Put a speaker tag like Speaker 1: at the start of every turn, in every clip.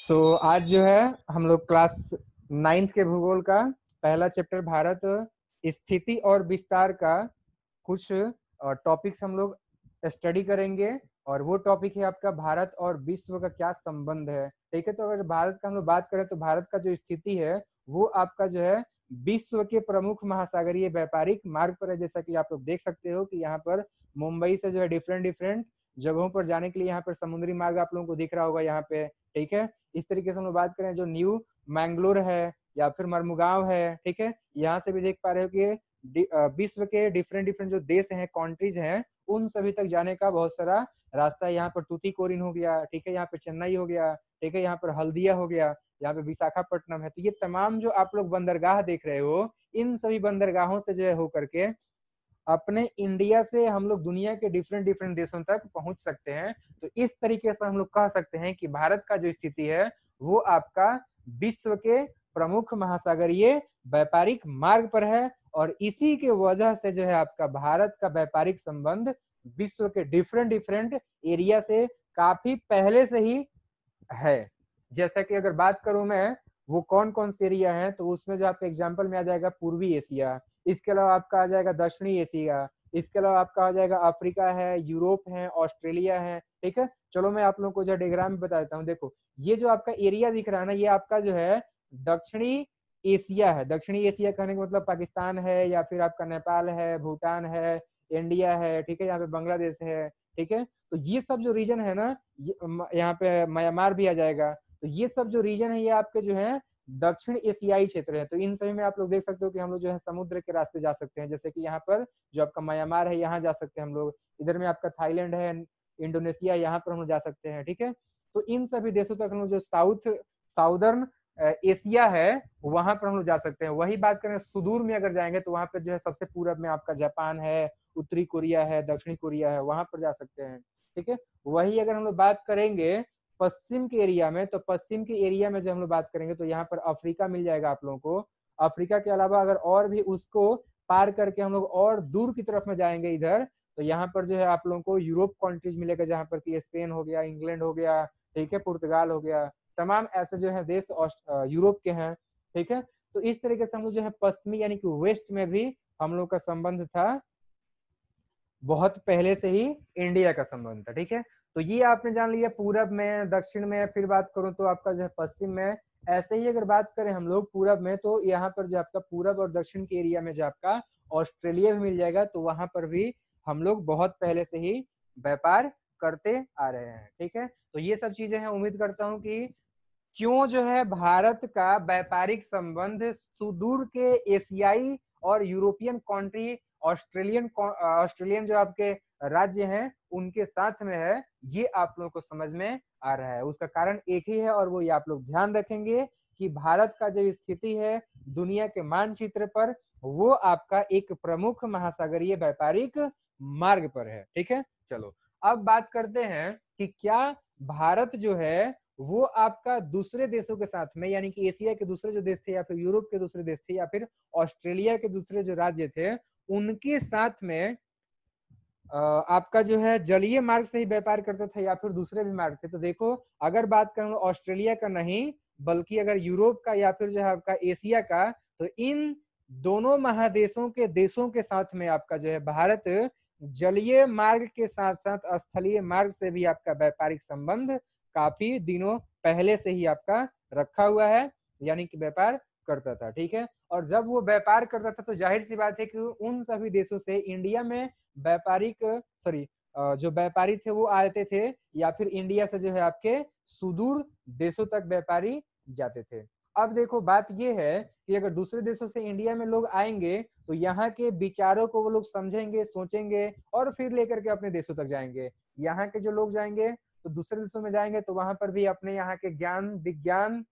Speaker 1: आज जो है हम लोग क्लास 9th के भूगोल का पहला चैप्टर भारत स्थिति और विस्तार का कुछ टॉपिक्स हम लोग स्टडी करेंगे। और वो टॉपिक है आपका भारत और विश्व का क्या संबंध है। ठीक है, तो अगर भारत का हम लोग बात करें तो भारत का जो स्थिति है वो आपका जो है विश्व के प्रमुख महासागरीय व्यापारिक मार्ग पर है। जैसा कि आप लोग देख सकते हो कि यहाँ पर मुंबई से जो है डिफरेंट डिफरेंट जगहों पर जाने के लिए यहाँ पर समुद्री मार्ग आप लोगों को दिख रहा होगा यहाँ पे। ठीक है, इस तरीके से हम लोग बात करें जो न्यू मैंगलोर है या फिर मरमुगांव है, ठीक है, यहाँ से भी देख पा रहे हो कि विश्व के डिफरेंट डिफरेंट जो देश हैं, कंट्रीज हैं, उन सभी तक जाने का बहुत सारा रास्ता है। यहाँ पर टूटीकोरिन हो गया, ठीक है, यहाँ पे चेन्नई हो गया, ठीक है, यहाँ पर हल्दिया हो गया, यहाँ पे विशाखापट्टनम है। तो ये तमाम जो आप लोग बंदरगाह देख रहे हो, इन सभी बंदरगाहों से जो है होकर के अपने इंडिया से हम लोग दुनिया के डिफरेंट डिफरेंट देशों तक पहुंच सकते हैं। तो इस तरीके से हम लोग कह सकते हैं कि भारत का जो स्थिति है वो आपका विश्व के प्रमुख महासागरीय व्यापारिक मार्ग पर है। और इसी के वजह से जो है आपका भारत का व्यापारिक संबंध विश्व के डिफरेंट डिफरेंट एरिया से काफी पहले से ही है। जैसा कि अगर बात करूं मैं वो कौन कौन से एरिया है, तो उसमें जो आपका एग्जांपल में आ जाएगा पूर्वी एशिया, इसके अलावा आपका आ जाएगा दक्षिणी एशिया, इसके अलावा आपका आ जाएगा अफ्रीका है, यूरोप है, ऑस्ट्रेलिया है। ठीक है, चलो मैं आप लोगों को जो डायग्राम में बता देता हूँ। देखो ये जो आपका एरिया दिख रहा है ना, ये आपका जो है दक्षिणी एशिया है। दक्षिणी एशिया कहने का मतलब पाकिस्तान है या फिर आपका नेपाल है, भूटान है, इंडिया है, ठीक है, यहाँ पे बांग्लादेश है। ठीक है, तो ये सब जो रीजन है ना, यहाँ पे म्यांमार भी आ जाएगा। तो ये सब जो रीजन है ये आपके जो है दक्षिण एशियाई क्षेत्र है। तो इन सभी में आप लोग देख सकते हो कि हम लोग जो है समुद्र के रास्ते जा सकते हैं। जैसे कि यहाँ पर जो आपका म्यांमार है यहाँ जा सकते हैं हम लोग, इधर में आपका थाईलैंड है, इंडोनेशिया, यहाँ पर हम लोग जा सकते हैं। ठीक है, तो इन सभी देशों तक हम लोग जो साउदर्न एशिया है वहां पर हम लोग जा सकते हैं। वही बात करें सुदूर में अगर जाएंगे तो वहां पर जो है सबसे पूरब में आपका जापान है, उत्तरी कोरिया है, दक्षिणी कोरिया है, वहां पर जा सकते हैं। ठीक है, वही अगर हम लोग बात करेंगे पश्चिम के एरिया में, तो पश्चिम के एरिया में जो हम लोग बात करेंगे तो यहाँ पर अफ्रीका मिल जाएगा आप लोगों को। अफ्रीका के अलावा अगर और भी उसको पार करके हम लोग और दूर की तरफ में जाएंगे इधर, तो यहाँ पर जो है आप लोगों को यूरोप कंट्रीज मिलेगा, जहाँ पर कि स्पेन हो गया, इंग्लैंड हो गया, ठीक है, पुर्तगाल हो गया, तमाम ऐसे जो है देश यूरोप के हैं। ठीक है, तो इस तरीके से हम लोग जो है पश्चिमी यानी कि वेस्ट में भी हम लोग का संबंध था, बहुत पहले से ही इंडिया का संबंध था। ठीक है, तो ये आपने जान लिया पूरब में, दक्षिण में। फिर बात करूं तो आपका जो है पश्चिम में। ऐसे ही अगर बात करें हम लोग पूरब में, तो यहाँ पर जो आपका पूरब और दक्षिण के एरिया में जो आपका ऑस्ट्रेलिया भी मिल जाएगा, तो वहां पर भी हम लोग बहुत पहले से ही व्यापार करते आ रहे हैं। ठीक है, तो ये सब चीजें हैं। उम्मीद करता हूँ कि क्यों जो है भारत का व्यापारिक संबंध सुदूर के एशियाई और यूरोपियन कंट्री, ऑस्ट्रेलियन जो आपके राज्य हैं उनके साथ में है, ये आप लोगों को समझ में आ रहा है। उसका कारण एक ही है और वो ये आप लोग ध्यान रखेंगे कि भारत का जो स्थिति है दुनिया के मानचित्र पर, वो आपका एक प्रमुख महासागरीय व्यापारिक मार्ग पर है। ठीक है, चलो अब बात करते हैं कि क्या भारत जो है वो आपका दूसरे देशों के साथ में, यानी कि एशिया के दूसरे जो देश थे या फिर यूरोप के दूसरे देश थे या फिर ऑस्ट्रेलिया के दूसरे जो राज्य थे, उनके साथ में आपका जो है जलीय मार्ग से ही व्यापार करता था या फिर दूसरे भी मार्ग थे। तो देखो अगर बात करें ऑस्ट्रेलिया का नहीं बल्कि अगर यूरोप का या फिर जो है आपका एशिया का, तो इन दोनों महादेशों के देशों के साथ में आपका जो है भारत जलीय मार्ग के साथ साथ स्थलीय मार्ग से भी आपका व्यापारिक संबंध काफी दिनों पहले से ही आपका रखा हुआ है, यानी कि व्यापार करता था। ठीक है, और जब वो व्यापार करता था तो जाहिर सी बात है कि उन सभी देशों से इंडिया में जो व्यापारी थे वो आते थे, या फिर इंडिया से जो है आपके सुदूर देशों तक व्यापारी जाते थे। अब देखो बात ये है कि अगर दूसरे देशों से इंडिया में लोग आएंगे तो यहाँ के विचारों को वो लोग समझेंगे, सोचेंगे और फिर लेकर के अपने देशों तक जाएंगे। यहाँ के जो लोग जाएंगे तो दूसरे देशों में जाएंगे तो वहां पर भी अपने यहाँ के ज्ञान विज्ञान,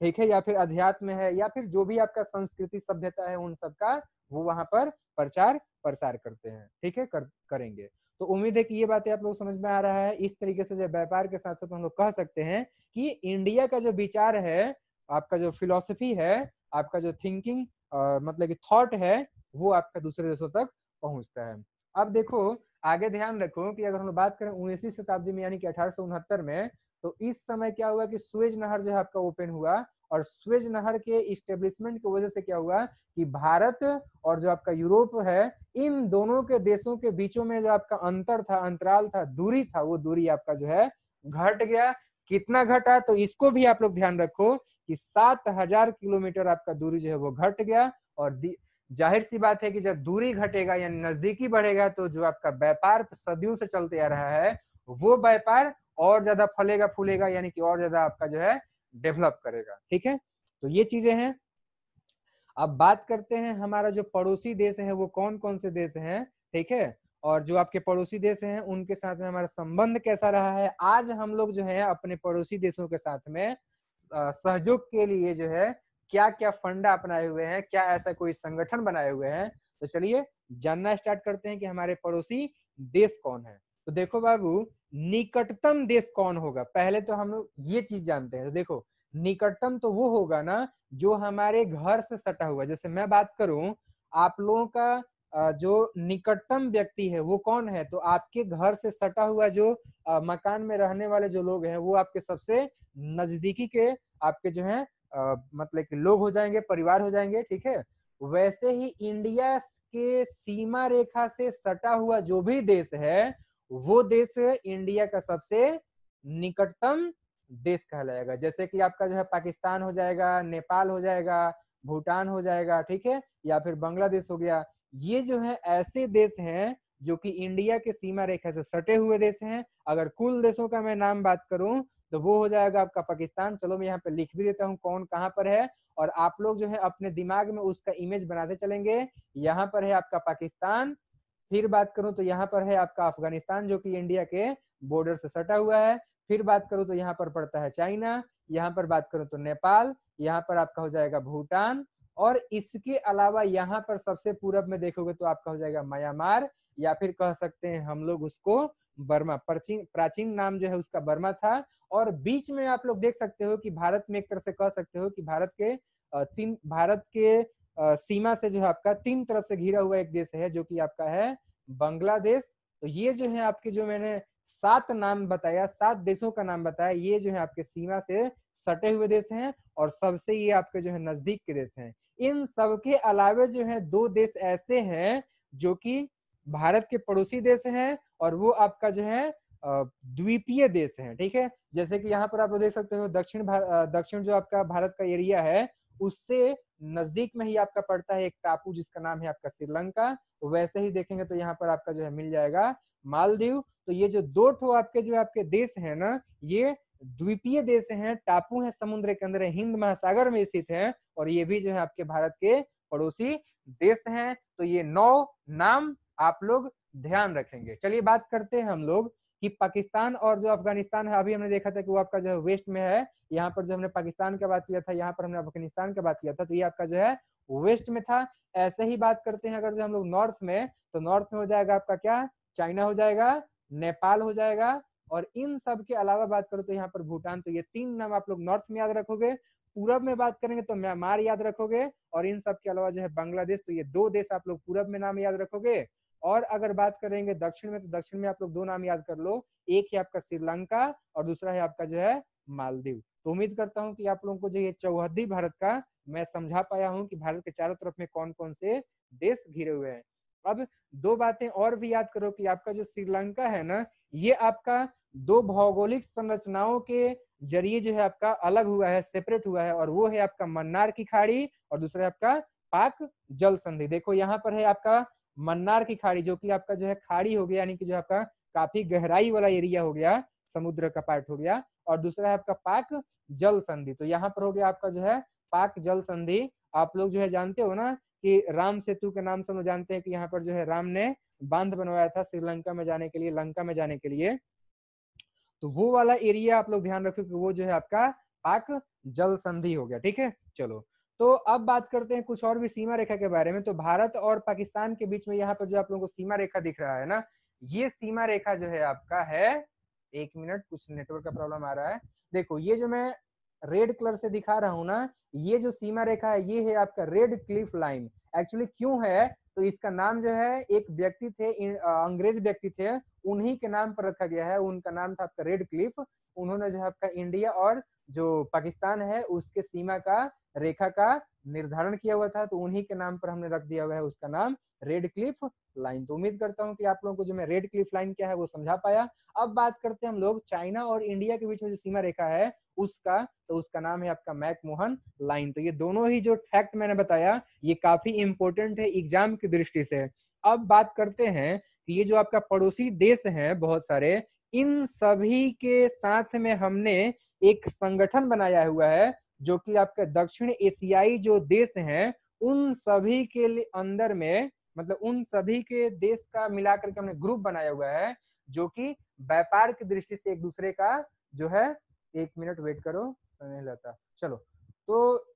Speaker 1: ठीक है, या फिर अध्यात्म है या फिर जो भी आपका संस्कृति सभ्यता है उन सब का वो वहां पर प्रचार प्रसार करते हैं। ठीक है, करेंगे। तो उम्मीद है कि ये बातें आप लोग समझ में आ रहा है। इस तरीके से जो व्यापार के साथ साथ हम लोग कह सकते हैं कि इंडिया का जो विचार है, आपका जो फिलोसफी है, आपका जो थिंकिंग मतलब कि थॉट है, वो आपका दूसरे देशों तक पहुंचता है। अब देखो आगे ध्यान रखो कि अगर हम लोग बात करें 19वीं शताब्दी में यानी कि 1869 में, तो इस समय क्या हुआ कि सुएज नहर जो है आपका ओपन हुआ, और सुएज नहर के इस्टेब्लिशमेंट की वजह से क्या हुआ कि भारत और जो आपका यूरोप है, इन दोनों के देशों के बीचों में जो आपका अंतर था, अंतराल था, दूरी था, वो दूरी आपका जो है घट गया। कितना घटा, तो इसको भी आप लोग ध्यान रखो कि 7,000 किलोमीटर आपका दूरी जो है वो घट गया। और जाहिर सी बात है कि जब दूरी घटेगा यानी नजदीकी बढ़ेगा, तो जो आपका व्यापार सदियों से चलते आ रहा है, वो व्यापार और ज्यादा फलेगा फूलेगा, यानी कि और ज्यादा आपका जो है डेवलप करेगा। ठीक है, तो ये चीजें हैं। अब बात करते हैं हमारा जो पड़ोसी देश है वो कौन कौन से देश हैं। ठीक है, और जो आपके पड़ोसी देश हैं उनके साथ में हमारा संबंध कैसा रहा है। आज हम लोग जो है अपने पड़ोसी देशों के साथ में सहयोग के लिए जो है क्या क्या फंडा अपनाए हुए हैं, क्या ऐसा कोई संगठन बनाए हुए हैं। तो चलिए जानना स्टार्ट करते हैं कि हमारे पड़ोसी देश कौन है। तो देखो बाबू, निकटतम देश कौन होगा, पहले तो हम लोग ये चीज जानते हैं। तो देखो, निकटतम तो वो होगा ना जो हमारे घर से सटा हुआ। जैसे मैं बात करूं, आप लोगों का जो निकटतम व्यक्ति है वो कौन है, तो आपके घर से सटा हुआ जो मकान में रहने वाले जो लोग हैं, वो आपके सबसे नजदीकी के आपके जो है मतलब कि लोग हो जाएंगे, परिवार हो जाएंगे। ठीक है, वैसे ही इंडिया के सीमा रेखा से सटा हुआ जो भी देश है, वो देश इंडिया का सबसे निकटतम देश कहलाएगा। जैसे कि आपका जो है पाकिस्तान हो जाएगा, नेपाल हो जाएगा, भूटान हो जाएगा, ठीक है, या फिर बांग्लादेश हो गया। ये जो है ऐसे देश हैं जो कि इंडिया के सीमा रेखा से सटे हुए देश हैं। अगर कुल देशों का मैं नाम बात करूं तो वो हो जाएगा आपका पाकिस्तान। चलो मैं यहाँ पे लिख भी देता हूँ कौन कहाँ पर है, और आप लोग जो है अपने दिमाग में उसका इमेज बनाते चलेंगे। यहाँ पर है आपका पाकिस्तान, फिर बात करूं तो यहाँ पर है आपका अफगानिस्तान जो कि इंडिया के बॉर्डर से सटा हुआ है। फिर बात करूं तो यहाँ पर पड़ता है चाइना, यहाँ पर बात करूं तो नेपाल, यहाँ पर आपका हो जाएगा भूटान, और इसके अलावा यहाँ पर सबसे पूरब में देखोगे तो आपका हो जाएगा म्यांमार, या फिर कह सकते हैं हम लोग उसको बर्मा। प्राचीन प्राचीन नाम जो है उसका बर्मा था। और बीच में आप लोग देख सकते हो कि भारत में एक तरह से कह सकते हो कि भारत के सीमा से जो है आपका तीन तरफ से घिरा हुआ एक देश है जो कि आपका है बांग्लादेश। तो ये जो है आपके, जो मैंने 7 नाम बताया, 7 देशों का नाम बताया, ये जो है आपके सीमा से सटे हुए देश हैं, और सबसे ये आपके जो है नजदीक के देश हैं। इन सबके अलावा जो है 2 देश ऐसे हैं जो कि भारत के पड़ोसी देश हैं, और वो आपका जो है द्वीपीय देश है। ठीक है, जैसे कि यहाँ पर आप देख सकते हो दक्षिण जो आपका भारत का एरिया है, उससे नजदीक में ही आपका पड़ता है एक टापू जिसका नाम है आपका श्रीलंका। वैसे ही देखेंगे तो यहाँ पर आपका जो है मिल जाएगा मालदीव। तो ये जो 2 ठो आपके जो आपके देश है ना, ये द्वीपीय देश हैं, टापू है, समुद्र के अंदर हिंद महासागर में स्थित है, और ये भी जो है आपके भारत के पड़ोसी देश हैं। तो ये 9 नाम आप लोग ध्यान रखेंगे। चलिए बात करते हैं हम लोग कि पाकिस्तान और जो अफगानिस्तान है, अभी हमने देखा था कि वो आपका जो है वेस्ट में है। यहाँ पर जो हमने पाकिस्तान की बात किया था, यहाँ पर हमने अफगानिस्तान की बात किया था, तो ये आपका जो है वेस्ट में था। ऐसे ही बात करते हैं अगर जो हम लोग नॉर्थ में, तो नॉर्थ में हो जाएगा आपका क्या, चाइना हो जाएगा, नेपाल हो जाएगा, और इन सब के अलावा बात करो तो यहाँ पर भूटान। तो ये 3 नाम आप लोग नॉर्थ में याद रखोगे। पूरब में बात करेंगे तो म्यांमार याद रखोगे, और इन सब के अलावा जो है बांग्लादेश। तो ये 2 देश आप लोग पूरब में नाम याद रखोगे। और अगर बात करेंगे दक्षिण में, तो दक्षिण में आप लोग 2 नाम याद कर लो, एक है आपका श्रीलंका और दूसरा है आपका जो है मालदीव। तो उम्मीद करता हूं कि आप लोगों को जो ये चौहद्दी भारत का मैं समझा पाया हूं कि भारत के चारों तरफ में कौन कौन से देश घिरे हुए हैं। अब 2 बातें और भी याद करो कि आपका जो श्रीलंका है ना, ये आपका 2 भौगोलिक संरचनाओं के जरिए जो है आपका अलग हुआ है, सेपरेट हुआ है, और वो है आपका मन्नार की खाड़ी और दूसरा है आपका पाक जल संधि। देखो यहाँ पर है आपका मन्नार की खाड़ी, जो कि आपका जो है खाड़ी हो गया, यानी कि जो आपका काफी गहराई वाला एरिया हो गया, समुद्र का पार्ट हो गया, और दूसरा है आपका पाक जल संधि। तो यहाँ पर हो गया आपका जो है पाक जल संधि। आप लोग जो है जानते हो ना कि राम सेतु के नाम से हम जानते हैं कि यहाँ पर जो है राम ने बांध बनवाया था श्रीलंका में जाने के लिए, लंका में जाने के लिए। तो वो वाला एरिया आप लोग ध्यान रखो कि वो जो है आपका पाक जल संधि हो गया। ठीक है, चलो तो अब बात करते हैं कुछ और भी सीमा रेखा के बारे में। तो भारत और पाकिस्तान के बीच में यहाँ पर जो आप लोगों को सीमा रेखा दिख रहा है ना, ये सीमा रेखा जो है आपका है, 1 मिनट कुछ नेटवर्क का प्रॉब्लम आ रहा है। देखो ये जो मैं रेड कलर से दिखा रहा हूँ ना, ये जो सीमा रेखा है ये है आपका रेड क्लिफ लाइन। एक्चुअली क्यों है, तो इसका नाम जो है एक व्यक्ति थे, अंग्रेज व्यक्ति थे, उन्हीं के नाम पर रखा गया है। उनका नाम था आपका रेड क्लिफ। उन्होंने जो है आपका इंडिया और जो पाकिस्तान है उसके सीमा का रेखा का निर्धारण किया हुआ था, तो उन्हीं के नाम पर हमने रख दिया हुआ है उसका नाम रेड क्लिफ लाइन। तो उम्मीद करता हूँ कि आप लोगों को जो मैं रेड क्लिफ लाइन क्या है वो समझा पाया। अब बात करते हैं हम लोग चाइना और इंडिया के बीच में जो सीमा रेखा है उसका, तो उसका नाम है आपका मैकमोहन लाइन। तो ये दोनों ही जो फैक्ट मैंने बताया ये काफी इंपॉर्टेंट है एग्जाम की दृष्टि से। अब बात करते हैं कि ये जो आपका पड़ोसी देश है बहुत सारे, इन सभी के साथ में हमने एक संगठन बनाया हुआ है जो कि आपके दक्षिण एशियाई जो देश हैं उन सभी के अंदर में, मतलब उन सभी के देश का मिलाकर के हमने ग्रुप बनाया हुआ है जो कि व्यापार की दृष्टि से एक दूसरे का जो है, एक मिनट वेट करो समय लगता, चलो, तो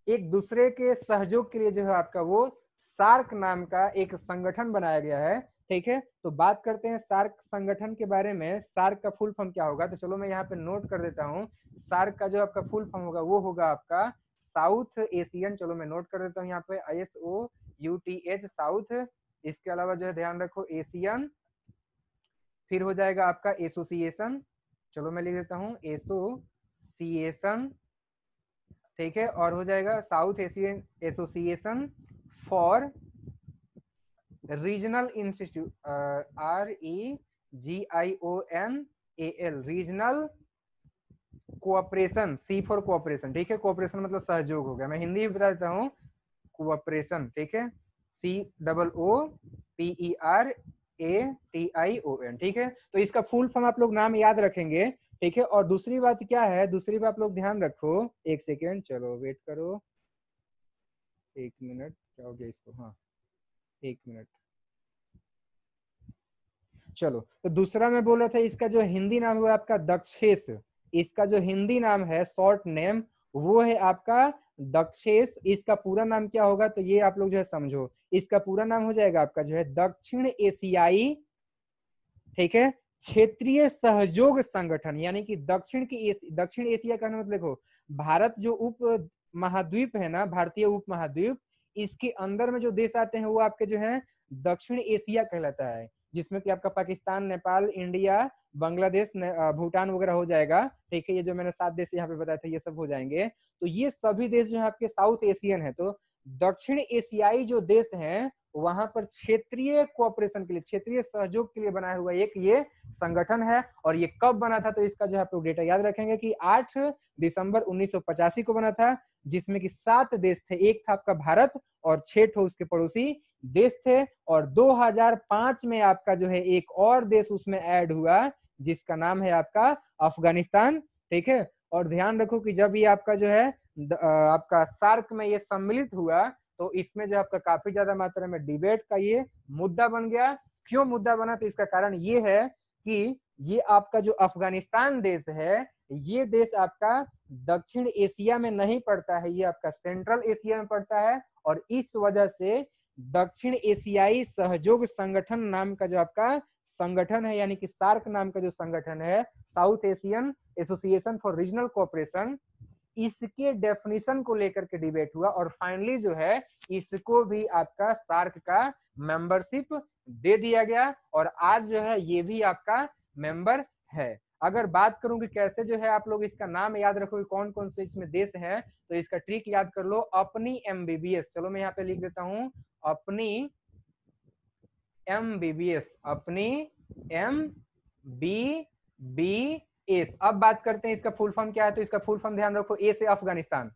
Speaker 1: एक दूसरे के सहयोग के लिए जो है आपका वो सार्क नाम का एक संगठन बनाया गया है। ठीक है, तो बात करते हैं सार्क संगठन के बारे में। सार्क का फुल फॉर्म क्या होगा, तो चलो मैं यहाँ पे नोट कर देता हूँ। सार्क का जो आपका फुल फॉर्म होगा वो होगा आपका साउथ एशियन, चलो मैं नोट कर देता हूँ यहाँ पे SOUTH साउथ। इसके अलावा जो है ध्यान रखो एशियन, फिर हो जाएगा आपका एसोसिएशन, चलो मैं लिख देता हूँ एसोसिएशन। ठीक है, और हो जाएगा south Asian association for regional institute, REGIONAL regional cooperation, C for cooperation. ठीक है, कोऑपरेशन मतलब सहयोग हो गया, मैं हिंदी में बता देता हूँ कोऑपरेशन। ठीक है, COOPERATION। ठीक है, तो इसका फुल फॉर्म आप लोग नाम याद रखेंगे। ठीक है, और दूसरी बात क्या है, दूसरी बात आप लोग ध्यान रखो, एक सेकेंड, चलो वेट करो, एक मिनट, क्या हो गया इसको, हाँ एक मिनट, चलो। तो दूसरा मैं बोल रहा था इसका जो हिंदी नाम हुआ आपका दक्षेश, इसका जो हिंदी नाम है शॉर्ट नेम वो है आपका दक्षेश। इसका पूरा नाम क्या होगा, तो ये आप लोग जो है समझो, इसका पूरा नाम हो जाएगा आपका जो है दक्षिण एशियाई, ठीक है, क्षेत्रीय सहयोग संगठन। यानी कि दक्षिण एशिया का मतलब देखो, भारत जो उप महाद्वीप है ना, भारतीय उप महाद्वीप, इसके अंदर में जो देश आते हैं वो आपके जो है दक्षिण एशिया कहलाता है, जिसमें कि आपका पाकिस्तान, नेपाल, इंडिया, बांग्लादेश, भूटान वगैरह हो जाएगा। ठीक है, ये जो मैंने 7 देश यहाँ पे बताया था ये सब हो जाएंगे। तो ये सभी देश जो है आपके साउथ एशियन है। तो दक्षिण एशियाई जो देश हैं वहां पर क्षेत्रीय कोऑपरेशन के लिए, क्षेत्रीय सहयोग के लिए बनाया हुआ एक ये संगठन है। और ये कब बना था, तो इसका जो है आप लोग डेटा याद रखेंगे कि 8 दिसंबर 1985 को बना था, जिसमें कि 7 देश थे, एक था आपका भारत और 6 ठो उसके पड़ोसी देश थे। और 2005 में आपका जो है एक और देश उसमें ऐड हुआ जिसका नाम है आपका अफगानिस्तान। ठीक है, और ध्यान रखो कि जब ये आपका जो है आपका सार्क में ये सम्मिलित हुआ तो इसमें जो आपका काफी ज्यादा मात्रा में डिबेट का ये मुद्दा बन गया। क्यों मुद्दा बना, तो इसका कारण ये है कि ये आपका जो अफगानिस्तान देश है ये देश आपका दक्षिण एशिया में नहीं पड़ता है, ये आपका सेंट्रल एशिया में पड़ता है। और इस वजह से दक्षिण एशियाई सहयोग संगठन नाम का जो आपका संगठन है, यानी कि सार्क नाम का जो संगठन है, south Asian association for regional cooperation, इसके डेफिनेशन को लेकर के डिबेट हुआ और फाइनली जो है इसको भी आपका सार्क का मेंबरशिप दे दिया गया और आज जो है ये भी आपका मेंबर है। अगर बात करूं कि कैसे जो है आप लोग इसका नाम याद रखोगे, कौन कौन से इसमें देश हैं, तो इसका ट्रिक याद कर लो, अपनी MBBS। चलो मैं यहाँ पे लिख देता हूं अपनी MBBS, अपनी MBBS। अब बात करते हैं इसका फुल फॉर्म क्या है, तो इसका फुल फॉर्म ध्यान रखो, A से अफगानिस्तान,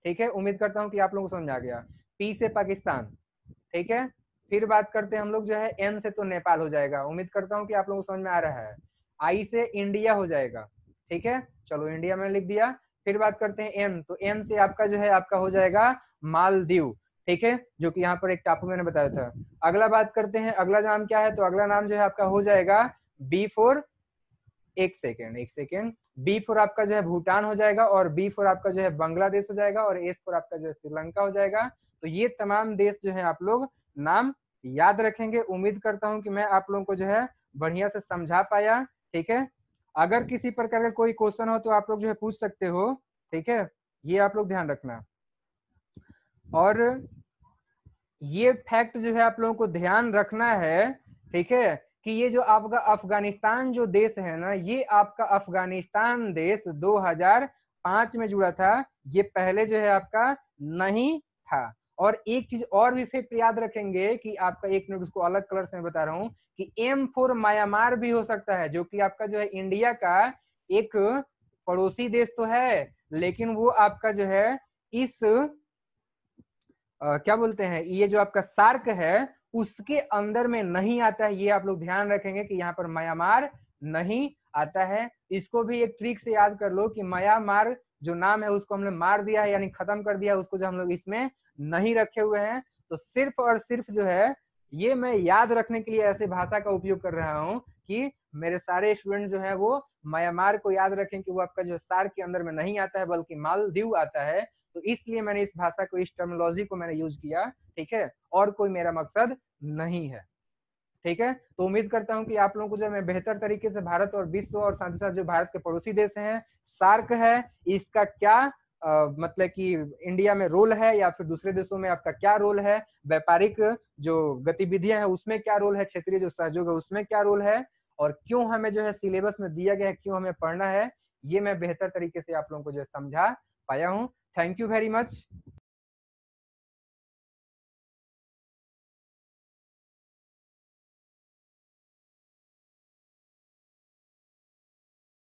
Speaker 1: ठीक है, उम्मीद करता हूं कि आप लोगों को समझ आ गया। P से पाकिस्तान, ठीक है, फिर बात करते हैं हम लोग जो है N से, तो नेपाल हो जाएगा, उम्मीद करता हूं कि आप लोगों को समझ में आ रहा है। I से इंडिया हो जाएगा, ठीक है, चलो इंडिया में लिख दिया। फिर बात करते हैं N, तो N से आपका जो है आपका हो जाएगा मालदीव, ठीक है, जो कि यहाँ पर एक टापू मैंने बताया था। अगला बात करते हैं, अगला नाम क्या है, तो अगला नाम जो है आपका हो जाएगा B फॉर, एक सेकेंड, B फॉर आपका जो है भूटान हो जाएगा, और B फॉर आपका जो है बांग्लादेश हो जाएगा, और S फॉर आपका जो है श्रीलंका हो जाएगा। तो ये तमाम देश जो है आप लोग नाम याद रखेंगे। उम्मीद करता हूं कि मैं आप लोगों को जो है बढ़िया से समझा पाया। ठीक है, अगर किसी प्रकार का कोई क्वेश्चन हो तो आप लोग जो है पूछ सकते हो। ठीक है, ये आप लोग ध्यान रखना। और ये फैक्ट जो है आप लोगों को ध्यान रखना है, ठीक है, कि ये जो आपका अफगानिस्तान जो देश है ना, ये आपका अफगानिस्तान देश 2005 में जुड़ा था, ये पहले जो है आपका नहीं था। और एक चीज और भी फैक्ट याद रखेंगे कि आपका, एक मिनट उसको अलग कलर से मैं बता रहा हूँ, कि M4 म्यांमार भी हो सकता है, जो कि आपका जो है इंडिया का एक पड़ोसी देश तो है, लेकिन वो आपका जो है इस क्या बोलते हैं, ये जो आपका सार्क है उसके अंदर में नहीं आता है। ये आप लोग ध्यान रखेंगे कि यहाँ पर म्यांमार नहीं आता है। इसको भी एक ट्रिक से याद कर लो कि म्यांमार जो नाम है उसको हमने मार दिया है, यानी खत्म कर दिया, उसको जो हम लोग इसमें नहीं रखे हुए हैं। तो सिर्फ और सिर्फ जो है ये मैं याद रखने के लिए ऐसे भाषा का उपयोग कर रहा हूँ कि मेरे सारे स्टूडेंट जो है वो म्यांमार को याद रखें कि वो आपका जो सार्क के अंदर में नहीं आता है बल्कि मालदीव आता है। तो इसलिए मैंने इस भाषा को, इस टर्मिनोलॉजी को मैंने यूज किया, ठीक है, और कोई मेरा मकसद नहीं है। ठीक है, तो उम्मीद करता हूं कि आप लोगों को जो मैं बेहतर तरीके से भारत और विश्व और साथ ही साथ जो भारत के पड़ोसी देश हैं, सार्क है, इसका क्या मतलब कि इंडिया में रोल है या फिर दूसरे देशों में आपका क्या रोल है, व्यापारिक जो गतिविधियां हैं उसमें क्या रोल है, क्षेत्रीय जो सहयोग है उसमें क्या रोल है, और क्यों हमें जो है सिलेबस में दिया गया है, क्यों हमें पढ़ना है, ये मैं बेहतर तरीके से आप लोगों को जो समझा पाया हूँ। Thank you very much.